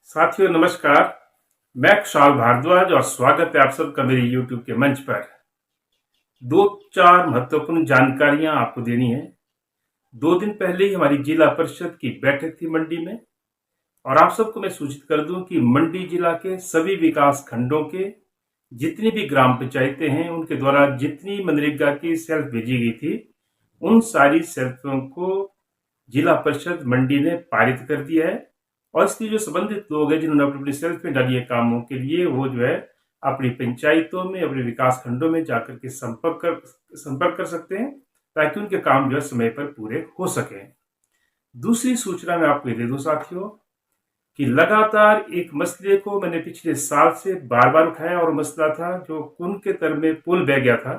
साथियों नमस्कार। मैं कुशाल भारद्वाज और स्वागत है आप सबका मेरे YouTube के मंच पर। दो चार महत्वपूर्ण जानकारियां आपको देनी है। 2 दिन पहले ही हमारी जिला परिषद की बैठक थी मंडी में, और आप सबको मैं सूचित कर दूं कि मंडी जिला के सभी विकास खंडों के जितनी भी ग्राम पंचायतें हैं उनके द्वारा जितनी मनरेगा की सेल्फ भेजी गई थी उन सारी सेल्फों को जिला परिषद मंडी ने पारित कर दिया है। और इसकी जो संबंधित लोग हैं जिन्होंने अपनी अपनी सेल्फ में डाली है कामों के लिए, वो जो है अपनी पंचायतों में अपने विकास खंडों में जाकर के संपर्क कर सकते हैं ताकि उनके काम जो है समय पर पूरे हो सके। दूसरी सूचना मैं आपको दे दूं साथियों कि लगातार एक मसले को मैंने पिछले साल से बार बार उठाया, और मसला था जो कुन के तर में पुल बह गया था।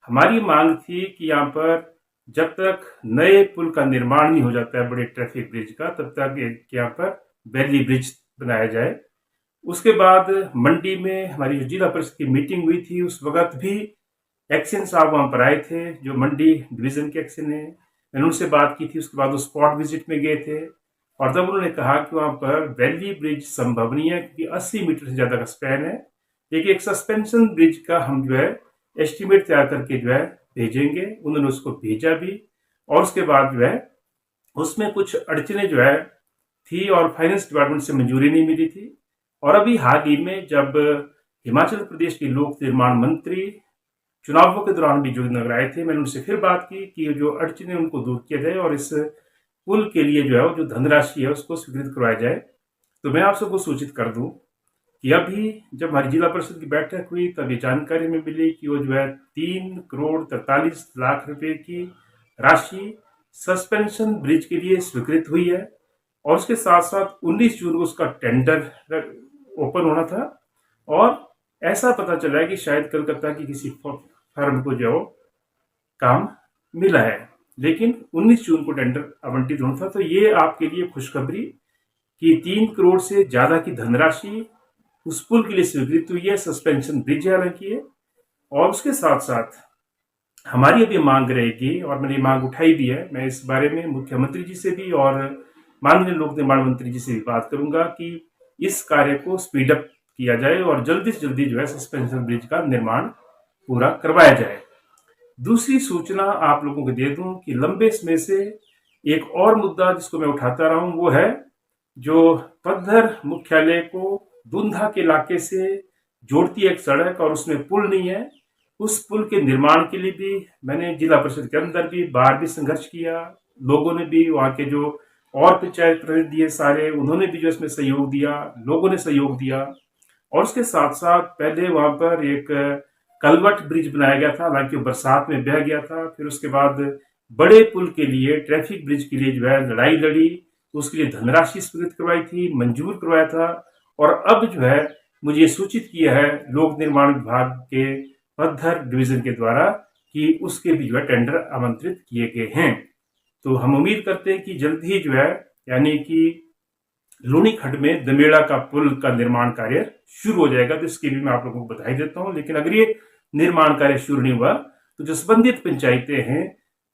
हमारी मांग थी कि यहाँ पर जब तक नए पुल का निर्माण नहीं हो जाता है बड़े ट्रैफिक ब्रिज का, तब तक यहाँ पर वैली ब्रिज बनाया जाए। उसके बाद मंडी में हमारी जो जिला परिषद की मीटिंग हुई थी उस वक्त भी एक्शन साहब वहां पर आए थे, जो मंडी डिवीजन के एक्शन है। मैंने उनसे बात की थी, उसके बाद वो स्पॉट विजिट में गए थे और तब उन्होंने कहा कि वहां पर वैली ब्रिज संभव नहीं है क्योंकि 80 मीटर से ज्यादा का स्पैन है। लेकिन एक सस्पेंशन ब्रिज का हम जो है एस्टिमेट तैयार करके जो है भेजेंगे। उन्होंने उसको भेजा भी, और उसके बाद जो है उसमें कुछ अड़चने जो है थी और फाइनेंस डिपार्टमेंट से मंजूरी नहीं मिली थी। और अभी हाल ही में जब हिमाचल प्रदेश के लोक निर्माण मंत्री चुनावों के दौरान भी जोगिंदर आए थे, मैंने उनसे फिर बात की कि जो अड़चने उनको दूर किया जाए और इस पुल के लिए जो है जो धनराशि है उसको स्वीकृत करवाया जाए। तो मैं आप सबको सूचित कर दूं कि अभी जब हमारी जिला परिषद की बैठक हुई तब ये जानकारी में मिली कि वो जो है 3 करोड़ 43 लाख रुपए की राशि सस्पेंशन ब्रिज के लिए स्वीकृत हुई है। और उसके साथ साथ 19 जून को उसका टेंडर ओपन होना था, और ऐसा पता चला है कि शायद कलकत्ता की किसी फर्म को जो काम मिला है, लेकिन 19 जून को टेंडर आवंटित होना था। तो ये आपके लिए खुशखबरी कि 3 करोड़ से ज्यादा की धनराशि उस पुल के लिए स्वीकृत हुई है, सस्पेंशन ब्रिज हालांकि है। और उसके साथ साथ हमारी अभी मांग रहेगी, और मैंने मांग उठाई भी है, मैं इस बारे में मुख्यमंत्री जी से भी और माननीय लोक निर्माण मंत्री जी से भी बात करूंगा कि इस कार्य को स्पीड अप किया जाए और जल्दी से जल्दी जो है सस्पेंशन ब्रिज का निर्माण पूरा करवाया जाए। दूसरी सूचना आप लोगों को दे दूं कि लंबे समय से एक और मुद्दा जिसको मैं उठाता रहा हूं वो है जो पद्धर मुख्यालय को दुंधा के इलाके से जोड़ती है एक सड़क, और उसमें पुल नहीं है। उस पुल के निर्माण के लिए भी मैंने जिला परिषद के अंदर भी बाहर भी संघर्ष किया। लोगों ने भी, वहां के जो और पंचायत प्रतिनिधि है सारे, उन्होंने भी जो इसमें सहयोग दिया, लोगों ने सहयोग दिया। और उसके साथ साथ पहले वहां पर एक कलवट ब्रिज बनाया गया था, हालांकि बरसात में बह गया था। फिर उसके बाद बड़े पुल के लिए, ट्रैफिक ब्रिज के लिए जो है लड़ाई लड़ी, उसके लिए धनराशि स्वीकृत करवाई थी, मंजूर करवाया था। और अब जो है मुझे सूचित किया है लोक निर्माण विभाग के पद्धर डिवीजन के द्वारा कि उसके भी जो है टेंडर आमंत्रित किए गए हैं। तो हम उम्मीद करते हैं कि जल्द ही जो है, यानी कि लूनी खड्ड में दमेड़ा का पुल का निर्माण कार्य शुरू हो जाएगा। तो इसके लिए मैं आप लोगों को बधाई देता हूं। लेकिन अगर ये निर्माण कार्य शुरू नहीं हुआ तो जो संबंधित पंचायतें हैं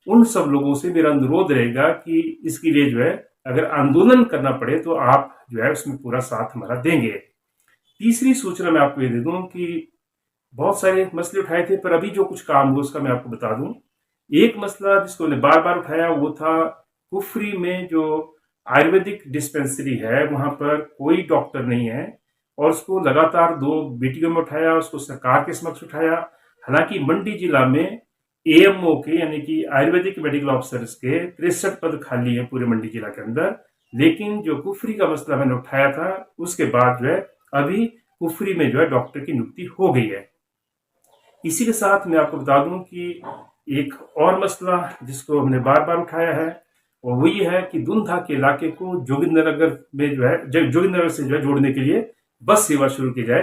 उन सब लोगों से मेरा अनुरोध रहेगा कि इसके लिए जो है अगर आंदोलन करना पड़े तो आप जो है उसमें पूरा साथ हमारा देंगे। तीसरी सूचना मैं आपको ये दे दूं कि बहुत सारे मसले उठाए थे, पर अभी जो कुछ काम हुआ उसका मैं आपको बता दूं। एक मसला जिसको मैंने बार बार उठाया वो था कुफरी में जो आयुर्वेदिक डिस्पेंसरी है वहां पर कोई डॉक्टर नहीं है, और उसको लगातार 2 मीटिंगों में उठाया, उसको सरकार के समक्ष उठाया। हालांकि मंडी जिला में एएमओ के यानी कि आयुर्वेदिक मेडिकल ऑफिसर्स के 63 पद खाली है पूरे मंडी जिला के अंदर। लेकिन जो कुफरी का मसला मैंने उठाया था उसके बाद जो है अभी कुफरी में जो है डॉक्टर की नियुक्ति हो गई है। इसी के साथ मैं आपको बता दूं कि एक और मसला जिसको हमने बार बार उठाया है और वो ये है कि दुंधा के इलाके को जोगिंद्रनगर में जो है जोगिंद्रनगर से जो है जोड़ने के लिए बस सेवा शुरू की जाए।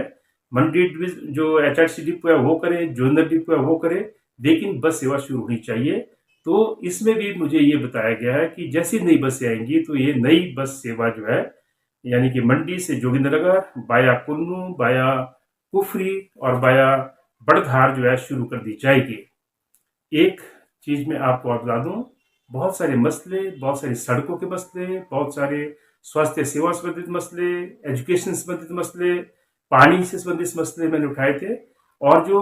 मंडी जो एचआरसी डिपो है वो करे, जोगिंद्र डिपो है वो करे, लेकिन बस सेवा शुरू होनी चाहिए। तो इसमें भी मुझे ये बताया गया है कि जैसी नई बसें आएंगी तो ये नई बस सेवा जो है यानी कि मंडी से जोगिंद्रनगर बाया कुन्नू, बाया कुफरी और बाया बड़धार जो है शुरू कर दी जाएगी। एक चीज मैं आपको और बता दूं, बहुत सारे मसले, बहुत सारी सड़कों के मसले, बहुत सारे स्वास्थ्य सेवा से संबंधित मसले, एजुकेशन से संबंधित मसले, पानी से संबंधित मसले मैंने उठाए थे। और जो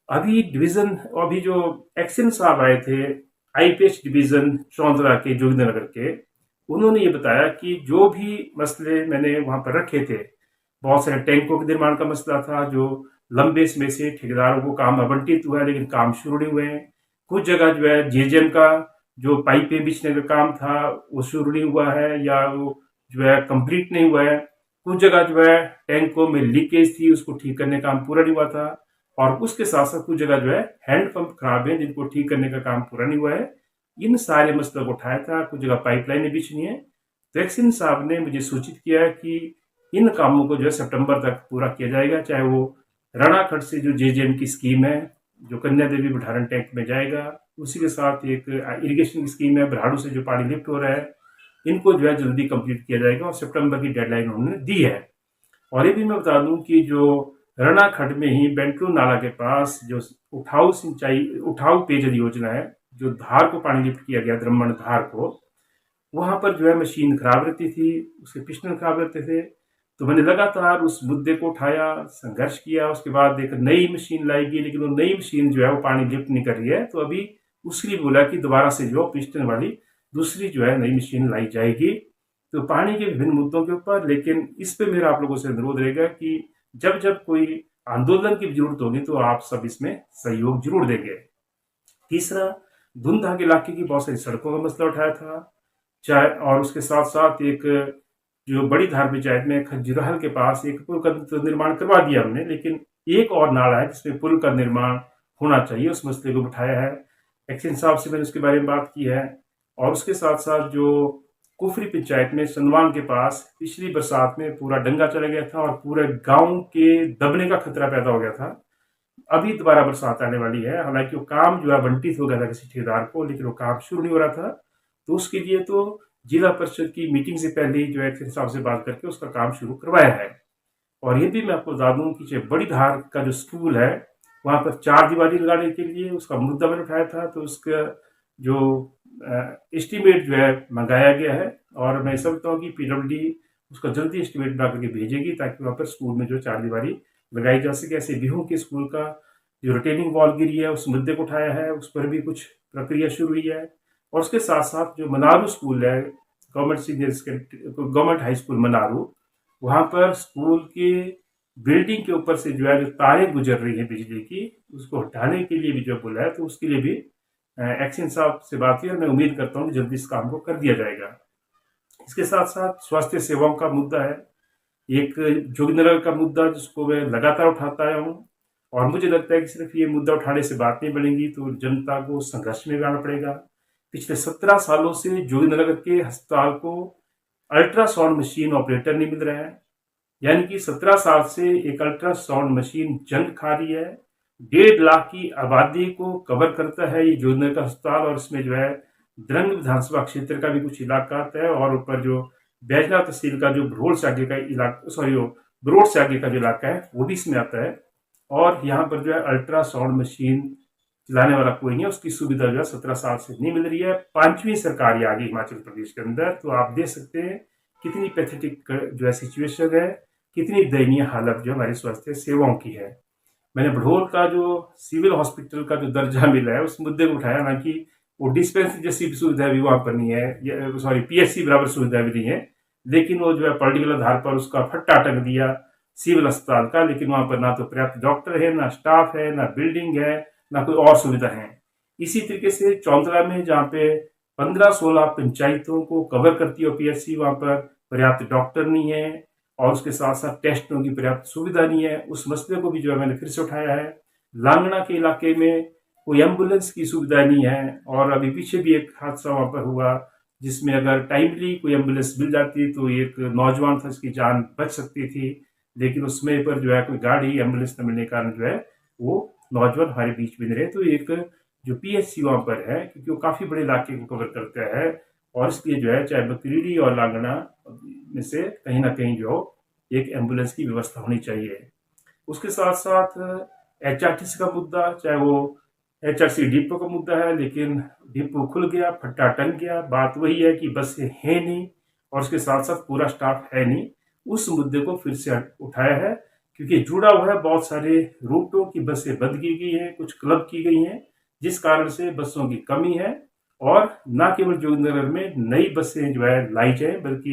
अभी जो एक्शन साहब आए थे आईपीएच डिवीजन चौंतरा के जोगिंद्रनगर के, उन्होंने ये बताया कि जो भी मसले मैंने वहां पर रखे थे, बहुत सारे टैंकों के निर्माण का मसला था जो लंबे समय से ठेकेदारों को काम आवंटित हुआ है लेकिन काम शुरू नहीं हुए हैं। कुछ जगह जो है जेजेएम का जो पाइपें बिछने का काम था वो शुरू नहीं हुआ है या वो जो है कंप्लीट नहीं हुआ है। कुछ जगह जो है टैंकों में लीकेज थी, उसको ठीक करने का काम पूरा नहीं हुआ था। और उसके साथ साथ कुछ जगह जो है हैंडपंप खराब है जिनको ठीक करने का काम पूरा नहीं हुआ है। इन सारे मसलों को उठाया था। कुछ जगह पाइपलाइनें बिछनी है। तो एक्शन साहब ने मुझे सूचित किया है कि इन कामों को जो है सितंबर तक पूरा किया जाएगा, चाहे वो राणाखट से जो जेजेएम की स्कीम है जो कन्या देवी बुढ़ारन टैंक में जाएगा, उसी के साथ एक इरिगेशन की स्कीम है बरहाड़ू से जो पानी लिफ्ट हो रहा है, इनको जो है जल्दी कंप्लीट किया जाएगा और सितंबर की डेडलाइन उन्होंने दी है। और ये भी मैं बता दूं कि जो राणाखट में ही बेंटलू नाला के पास जो उठाऊ पेयजल योजना है, जो धार को पानी लिफ्ट किया गया द्रम्मण धार को, वहां पर जो है मशीन खराब रहती थी, उसके पिस्टन खराब रहते थे। तो मैंने लगातार उस मुद्दे को उठाया, संघर्ष किया। उसके बाद एक नई मशीन लाई गई लेकिन वो नई मशीन जो है वो पानी लिफ्ट नहीं कर रही है। तो अभी उसके लिए बोला कि दोबारा से जो पिस्टन वाली दूसरी जो है नई मशीन लाई जाएगी। तो पानी के विभिन्न मुद्दों के ऊपर, लेकिन इस पे मेरा आप लोगों से अनुरोध रहेगा कि जब जब कोई आंदोलन की जरूरत होगी तो आप सब इसमें सहयोग जरूर देंगे। तीसरा, धुंधा के इलाके की बहुत सारी सड़कों का मसला उठाया था, चाहे और उसके साथ साथ एक जो बड़ी धार पंचायत में खजुराहल के पास एक पुल का तो निर्माण करवा दिया हमने, लेकिन एक और नाला है जिसमें पुल का निर्माण होना चाहिए, उस मसले को उठाया है। एक्शन साहब से मैंने उसके बारे में बात की है। और उसके साथ साथ जो कुफरी पंचायत में सनवान के पास पिछली बरसात में पूरा डंगा चला गया था और पूरे गांव के दबने का खतरा पैदा हो गया था। अभी दोबारा बरसात आने वाली है, हालांकि वो काम जो है आवंटित हो गया था किसी ठेकेदार को, लेकिन वो काम शुरू नहीं हो रहा था। तो उसके लिए तो जिला परिषद की मीटिंग से पहले ही जो है एक्शन साहब से बात करके उसका काम शुरू करवाया है। और ये भी मैं आपको बता दूं कि बड़ी धार का जो स्कूल है वहां पर चार दीवारी लगाने के लिए उसका मुद्दा मैंने उठाया था। तो उसका जो एस्टिमेट जो है मंगाया गया है और मैं समझता हूँ कि पीडब्ल्यूडी उसका जल्दी एस्टिमेट बना करके भेजेगी ताकि वहाँ पर स्कूल में जो चार दीवारी लगाई जा सके। ऐसे बिहू के स्कूल का जो रिटेनिंग वॉल गिरी है उस मुद्दे को उठाया है, उस पर भी कुछ प्रक्रिया शुरू हुई है। और उसके साथ साथ जो मनारू स्कूल है, गवर्नमेंट हाई स्कूल मनारू, वहाँ पर स्कूल के बिल्डिंग के ऊपर से जो है जो तारें गुजर रही है बिजली की, उसको हटाने के लिए भी जो बोला है, तो उसके लिए भी एक्शन साहब से बात हुई और मैं उम्मीद करता हूँ कि जल्दी इस काम को कर दिया जाएगा। इसके साथ साथ स्वास्थ्य सेवाओं का मुद्दा है, एक जोगिंद्रनगर का मुद्दा जिसको मैं लगातार उठाता आया हूँ। और मुझे लगता है कि सिर्फ ये मुद्दा उठाने से बात नहीं बनेगी, तो जनता को संघर्ष में भी आना पड़ेगा। पिछले 17 सालों से जोगिंद्रनगर के अस्पताल को अल्ट्रासाउंड मशीन ऑपरेटर नहीं मिल रहा है, यानी कि 17 साल से एक अल्ट्रासाउंड मशीन जंग खा रही है। 1.5 लाख की आबादी को कवर करता है ये जोगिंद्रनगर का अस्पताल, और इसमें जो है द्रंग विधानसभा क्षेत्र का भी कुछ इलाका आता है और ऊपर जो बैजनाथ तहसील का जो बरोड़ से आगे का बरोड़ से आगे का जो इलाका है वो भी इसमें आता है। और यहाँ पर जो है अल्ट्रासाउंड मशीन चलाने वाला कोई नहीं है, उसकी सुविधा जो है 17 साल से नहीं मिल रही है। 5वीं सरकार आ गई हिमाचल प्रदेश के अंदर, तो आप देख सकते हैं कितनी पैथेटिक जो है सिचुएशन है, कितनी दयनीय हालत जो हमारी स्वास्थ्य सेवाओं की है। मैंने बड़ोल का जो सिविल हॉस्पिटल का जो दर्जा मिला है उस मुद्दे को उठाया, ना कि वो डिस्पेंसरी जैसी सुविधा भी वहां पर नहीं है, पीएचसी बराबर सुविधा भी नहीं है, लेकिन वो जो है पॉलिटिकल आधार पर उसका फट्टा टंग दिया सिविल अस्पताल का। लेकिन वहां पर ना तो पर्याप्त डॉक्टर है, ना स्टाफ है, ना बिल्डिंग है, ना कोई और सुविधा है। इसी तरीके से चौंतरा में जहाँ पे 15-16 पंचायतों को कवर करती है पीएचसी, वहां पर पर्याप्त डॉक्टर नहीं है और उसके साथ साथ टेस्टों की पर्याप्त सुविधा नहीं है। उस मसले को भी जो है मैंने फिर से उठाया है। लांगड़ा के इलाके में कोई एम्बुलेंस की सुविधा नहीं है और अभी पीछे भी एक हादसा वहां पर हुआ जिसमें अगर टाइमली कोई एम्बुलेंस मिल जाती तो एक नौजवान था उसकी जान बच सकती थी, लेकिन उस समय पर जो है कोई गाड़ी एम्बुलेंस न मिलने के कारण जो है वो नौजवान हमारे बीच में नहीं रहे। तो एक जो पीएचसी वहां पर है, क्योंकि वो काफी बड़े इलाके को कवर करता है और इसलिए जो है चाहे बकरीडी और लांगड़ा में से कहीं ना कहीं जो एक एम्बुलेंस की व्यवस्था होनी चाहिए। उसके साथ साथ एचआरटीसी का मुद्दा, चाहे वो एचआरसी डिपो का मुद्दा है, लेकिन डिपो खुल गया, फट्टा टंग गया। बात वही है कि बसें हैं नहीं और उसके साथ साथ पूरा स्टाफ है नहीं, उस मुद्दे को फिर से उठाया है, क्योंकि जुड़ा हुआ है बहुत सारे रूटों की बसें बंद की गई हैं, कुछ क्लब की गई हैं, जिस कारण से बसों की कमी है। और न केवल जोगिंदरनगर में नई बसें जो है लाई जाए, बल्कि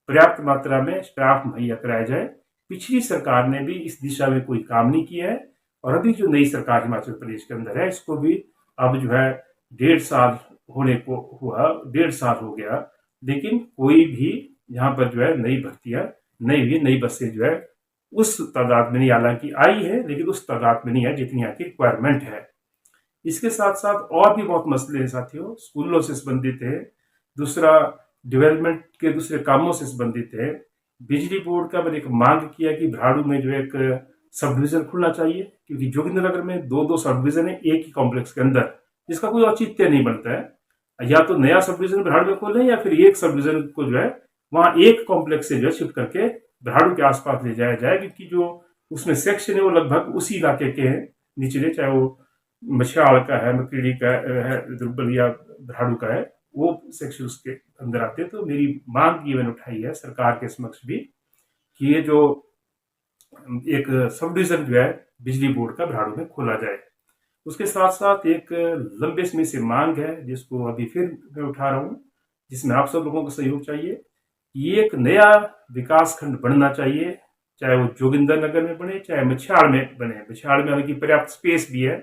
पर्याप्त मात्रा में स्टाफ मुहैया कराया जाए। पिछली सरकार ने भी इस दिशा में कोई काम नहीं किया है, और अभी जो नई सरकार हिमाचल प्रदेश के अंदर है, इसको भी अब जो है 1.5 साल होने को हुआ, 1.5 साल हो गया, लेकिन कोई भी यहाँ पर जो है नई भर्तियां नई बसें जो है उस तादाद में नहीं, हालांकि आई है लेकिन उस तादाद में नहीं है जितनी यहाँ की रिक्वायरमेंट है। इसके साथ साथ और भी बहुत मसले हैं साथियों, स्कूलों से संबंधित है, दूसरा डेवलपमेंट के दूसरे कामों से संबंधित है। बिजली बोर्ड का मैंने एक मांग किया कि भराड़ू में जो एक सब डिविजन खुलना चाहिए, क्योंकि जोगिंद्रनगर में दो सब डिविजन है एक ही कॉम्प्लेक्स के अंदर, जिसका कोई औचित्य नहीं बनता है। या तो नया सब डिविजन भराड़ू में खोलें, या फिर एक सब डिविजन को जो है वहां एक कॉम्प्लेक्स से जो है शिफ्ट करके भराड़ू के आसपास ले जाया जाए, क्योंकि जो उसमें सेक्शन है वो लगभग उसी इलाके के हैं निचले, चाहे वो मछाड़ का है, मकीड़ी का है, दुर्बल या भराड़ू का है, वो सेक्शन उसके अंदर आते हैं। तो मेरी मांग ये मैंने उठाई है सरकार के समक्ष भी कि ये जो एक सब डिविजन जो है बिजली बोर्ड का भराड़ू में खोला जाए। उसके साथ साथ एक लंबे समय से मांग है, जिसको अभी फिर मैं उठा रहा हूँ, जिसमें आप सब लोगों का सहयोग चाहिए। ये एक नया विकास खंड बनना चाहिए, चाहे वो जोगिंदरनगर में बने, चाहे मछाड़ में बने। मछाड़ में हालांकि पर्याप्त स्पेस भी है,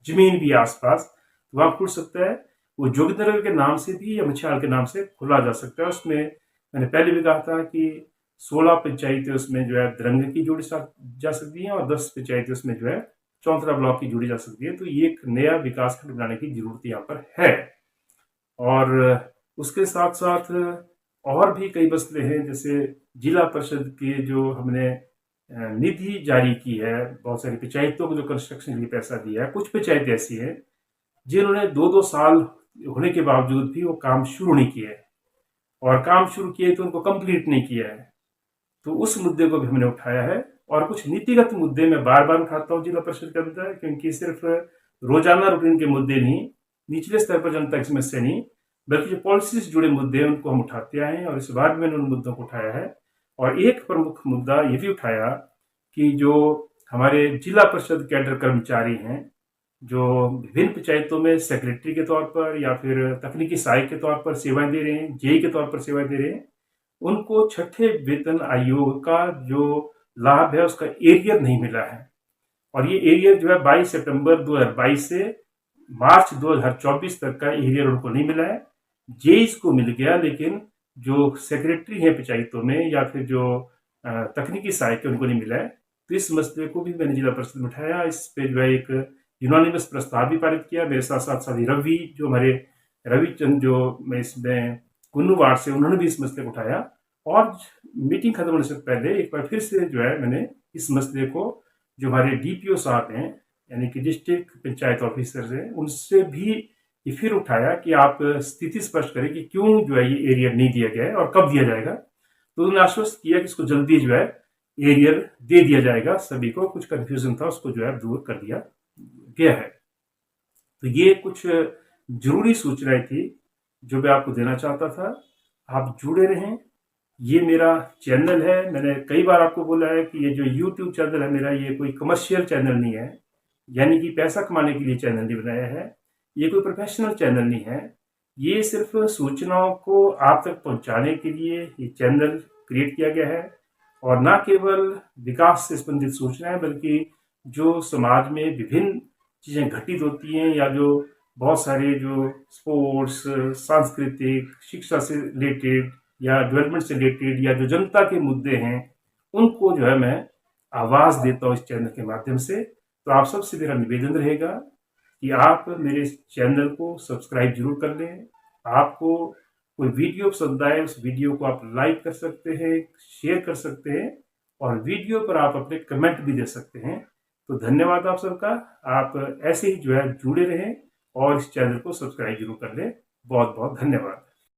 जमीन भी आसपास, तो वहां खुल सकता है। वो जोगिंदरनगर के नाम से भी या मछाड़ के नाम से खोला जा सकता है। उसमें मैंने पहले भी कहा था कि 16 पंचायतें उसमें जो है द्रंग की जोड़ी जा सकती हैं, और 10 पंचायतें उसमें जो है चौंतरा ब्लॉक की जोड़ी जा सकती है। तो ये एक नया विकास खंड बनाने की जरूरत यहाँ पर है। और उसके साथ साथ और भी कई मसले हैं, जैसे जिला परिषद के जो हमने निधि जारी की है, बहुत सारी पंचायतों को जो कंस्ट्रक्शन के लिए पैसा दिया है, कुछ पंचायतें ऐसी हैं जिन्होंने 2-2 साल होने के बावजूद भी वो काम शुरू नहीं किया है, और काम शुरू किए तो उनको कंप्लीट नहीं किया है। तो उस मुद्दे को भी हमने उठाया है। और कुछ नीतिगत मुद्दे मैं बार बार उठाता हूँ जिला परिषद के अंदर, क्योंकि सिर्फ रोजाना रूटीन के मुद्दे नहीं, निचले स्तर पर जनता की समस्या नहीं, बल्कि जो पॉलिसी से जुड़े मुद्दे हैं उनको हम उठाते आए हैं, और इस बार मैंने उन मुद्दों को उठाया है। और एक प्रमुख मुद्दा ये भी उठाया कि जो हमारे जिला परिषद कैडर कर्मचारी हैं, जो विभिन्न पंचायतों में सेक्रेटरी के तौर पर या फिर तकनीकी सहायक के तौर पर सेवाएं दे रहे हैं, जेई के तौर पर सेवाएं दे रहे हैं, उनको छठे वेतन आयोग का जो लाभ है उसका एरियर नहीं मिला है। और ये एरियर जो है 22 सितंबर 2022 से मार्च 2024 तक का एरियर उनको नहीं मिला है। जेईस को मिल गया, लेकिन जो सेक्रेटरी है पंचायतों में या फिर जो तकनीकी सहायक है उनको नहीं मिला है। तो इस मसले को भी मैंने जिला परिषद में उठाया। इस पे जो है एक यूनानिमस प्रस्ताव भी पारित किया। मेरे साथ साथ साथी रवि, जो हमारे रविचंद जो मैं इसमें कुन्नू वार्ड से, उन्होंने भी इस मसले को उठाया। और मीटिंग खत्म होने से पहले एक बार फिर से जो है मैंने इस मसले को जो हमारे डीपीओ साहब हैं, यानी कि डिस्ट्रिक्ट पंचायत ऑफिसर हैं, उनसे भी ये फिर उठाया कि आप स्थिति स्पष्ट करें कि क्यों जो है ये एरियर नहीं दिया गया है और कब दिया जाएगा। तो उन्होंने आश्वस्त किया कि इसको जल्दी जो है एरियर दे दिया जाएगा। सभी को कुछ कंफ्यूजन था, उसको जो है दूर कर दिया गया है। तो ये कुछ जरूरी सूचनाएं थी जो मैं आपको देना चाहता था। आप जुड़े रहें। ये मेरा चैनल है, मैंने कई बार आपको बोला है कि ये जो यूट्यूब चैनल है मेरा, ये कोई कमर्शियल चैनल नहीं है, यानी कि पैसा कमाने के लिए चैनल नहीं बनाया है। ये कोई प्रोफेशनल चैनल नहीं है। ये सिर्फ सूचनाओं को आप तक पहुंचाने के लिए ये चैनल क्रिएट किया गया है। और न केवल विकास से संबंधित सूचनाएं, बल्कि जो समाज में विभिन्न चीज़ें घटित होती हैं, या जो बहुत सारे जो स्पोर्ट्स, सांस्कृतिक, शिक्षा से रिलेटेड या डेवलपमेंट से रिलेटेड, या जो जनता के मुद्दे हैं, उनको जो है मैं आवाज़ देता हूँ इस चैनल के माध्यम से। तो आप सबसे मेरा निवेदन रहेगा कि आप मेरे इस चैनल को सब्सक्राइब जरूर कर लें। आपको कोई वीडियो पसंद आए, उस वीडियो को आप लाइक कर सकते हैं, शेयर कर सकते हैं, और वीडियो पर आप अपने कमेंट भी दे सकते हैं। तो धन्यवाद आप सबका। आप ऐसे ही जो है जुड़े रहें और इस चैनल को सब्सक्राइब जरूर कर लें। बहुत बहुत धन्यवाद।